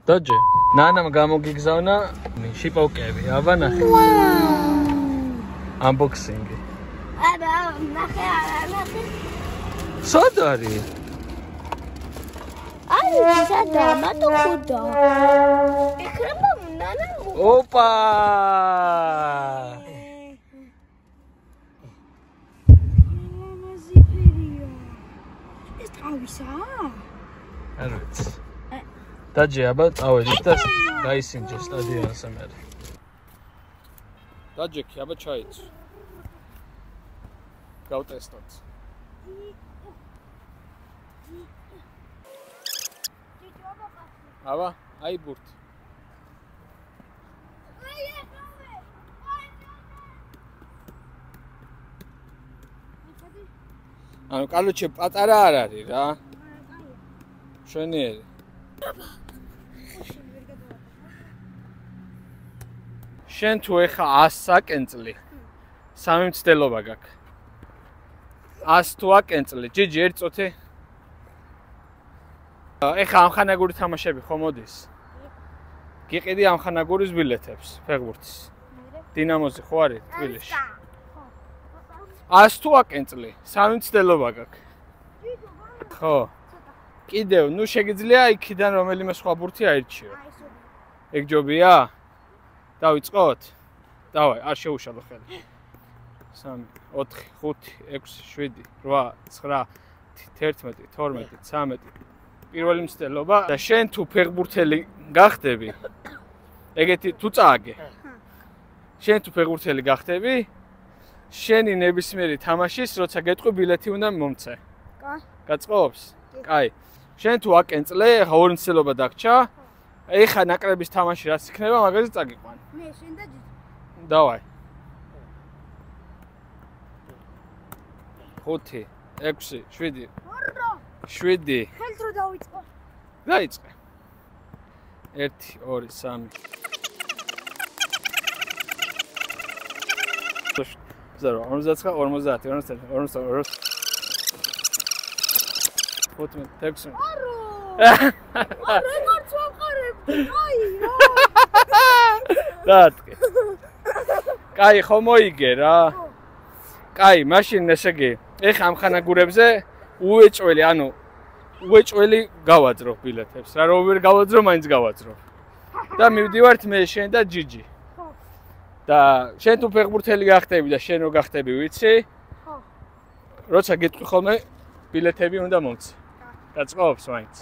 დაჯე ნანამ გამოგიგზავნა შიპოკები აბა ნახე unboxing-ი არა ნახე სად არის აი სადა მათო ხუდა ეხება ნანა ოპა ეს თავისა არა ვიცი დაჯე აბა წავედით და გაისინჯე სტადიონზე მე დაჯექი აბა ჩაიცო გავტესტოთ აბა აი ბურთი ანუ კალოჩე პატარა არ არის რა შვენიერი შენ თუ ეხა 100 საკენწლი სამი მცდელობა გაქვს 100 თუ აკენწლი ჯიჯი ერთ წუთი ეხა ამხანაგური თამაშები ხო მოდის გიყიდი ამხანაგურის ბილეთებს ფეხბურთის დინამოზე ხო არის თბილისში 100 თუ აკენწლი სამი მცდელობა გაქვს ხო კიდევ ნუ შეგიძლია იქიდან რომელიმე სხვა ბურთი აირჩიო ეგ ჯობია დავიწყოთ დავაი არ შეუშალო ხელი 3 4 5 6 7 8 9 11 12 13 პირველი მცდელობა და შენ თუ ფეხბურთელი გახდები ეგეთი თუ წააგე შენ თუ ფეხბურთელი გახდები შენი ნებისმიერი თამაშის როცა გეტყვი ბილეთი უნდა მომცე კაი გაწყობს კაი შენ თუ აკენწლე ხა ორი მცდელობა დაგჭა ეხა ნაკრების თამაში რაც იქნება მაგაზე წაგიყვან მე შენ და ჯიჯი დავაი 5 6 7 7 ხელს რო დავიწყო დაიწყე 1 2 3 0 49 50 52 53 არა როგორც ვაყარებდი აი დათქე კაი ხო მოიგე რა კაი მაშინ ესე იგი ეხა ამხანაგურებზე უეჭველი ანუ უეჭველი გავაძრო ბილეთებს რა რო ვერ გავაძრო მაინც გავაძრო და მივდივართ მე შენ და ჯიჯი და შენ თუ ფეხბურთელი გახდები და შენ რო გახდები ვიცი ხო როცა გეტყვი ხოლმე ბილეთები უნდა მომცე გაწყობს მაინც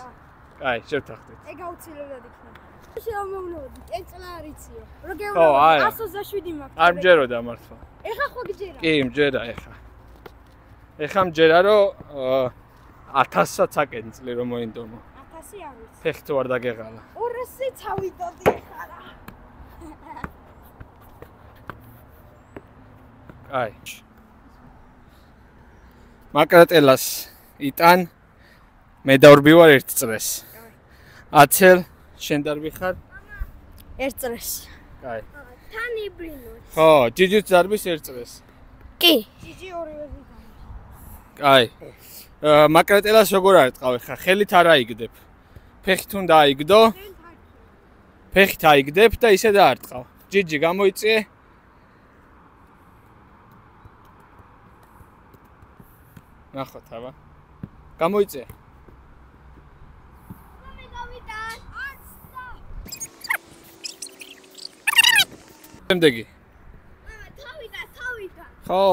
კაი შევთანხმდით ეგ აუცილებლად იქნება შემოვნოდი კენწლა არიციო რო ხო აი 127 მაქვს არ მჯეროდა მართლა ეხა ხო გიჯერა კი მჯერა ეხა მჯერა რომ 1000-საც აკენწლი რომ მოინდომო 1000 არ ვიცი ფეხი თუ არ დაგეღალა 200 წავიდოდი ხარა აი მაკრატელას იტან მე დავრბივარ ერთ წრეს აცელ შენ დარბიხარ ერთ წრეს აი თან იბრინო ხო ჯიჯიც დარბის ერთ წრეს კი ჯიჯი ორივე აი მაკრატელას როგორ არწყავ ხა ხელით არ აიგდებ ფეხით უნდა აიგდო ფეხით აიგდებ და ისე დაარტყავ ჯიჯი გამოიწიე ნახოთ აბა გამოიწიე შემდეგი თავიდა ხო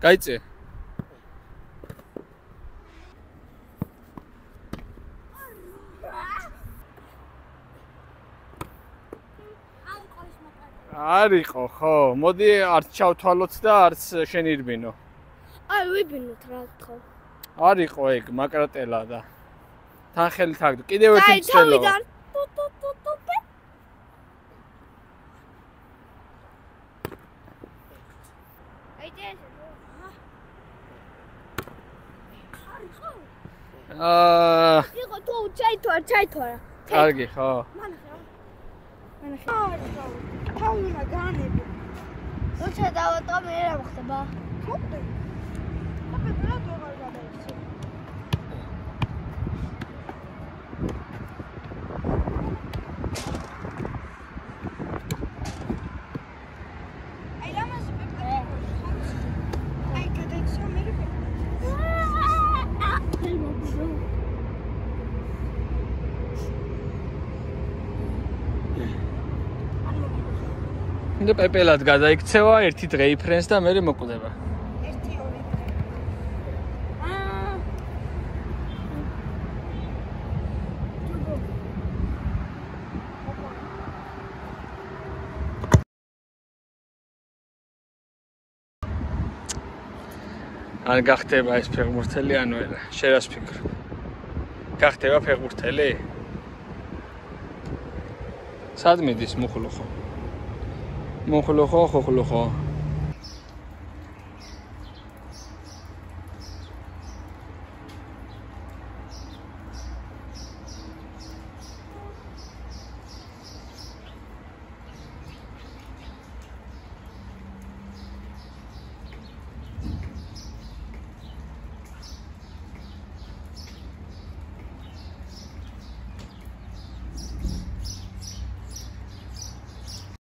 გაიწიე არისო ხო მოდი არც ჩავთვალოთ და არც შენირბინო აი ვიბინოთ რა თქო არისო ეგ მაკრატელა და თან ხელით აგდო კიდევ ერთი მცდელობა იყო თუ ჩაითვალა კარგი ხო მანახე თავი განები როცა დავატყო მე რა ხდება ხოდი აბა რა დოგარ გადაიქცე და პეპელად გადაიქცევა ერთი დღე იფრენს და მერე მოკვდება. ან გახდება ეს ფეხბურთელი ანუ არა, შენ რას ფიქრობ? გახდება ფეხბურთელი? სად მიდის მუხლუხო? მუხლუხო, ხუხლუხო.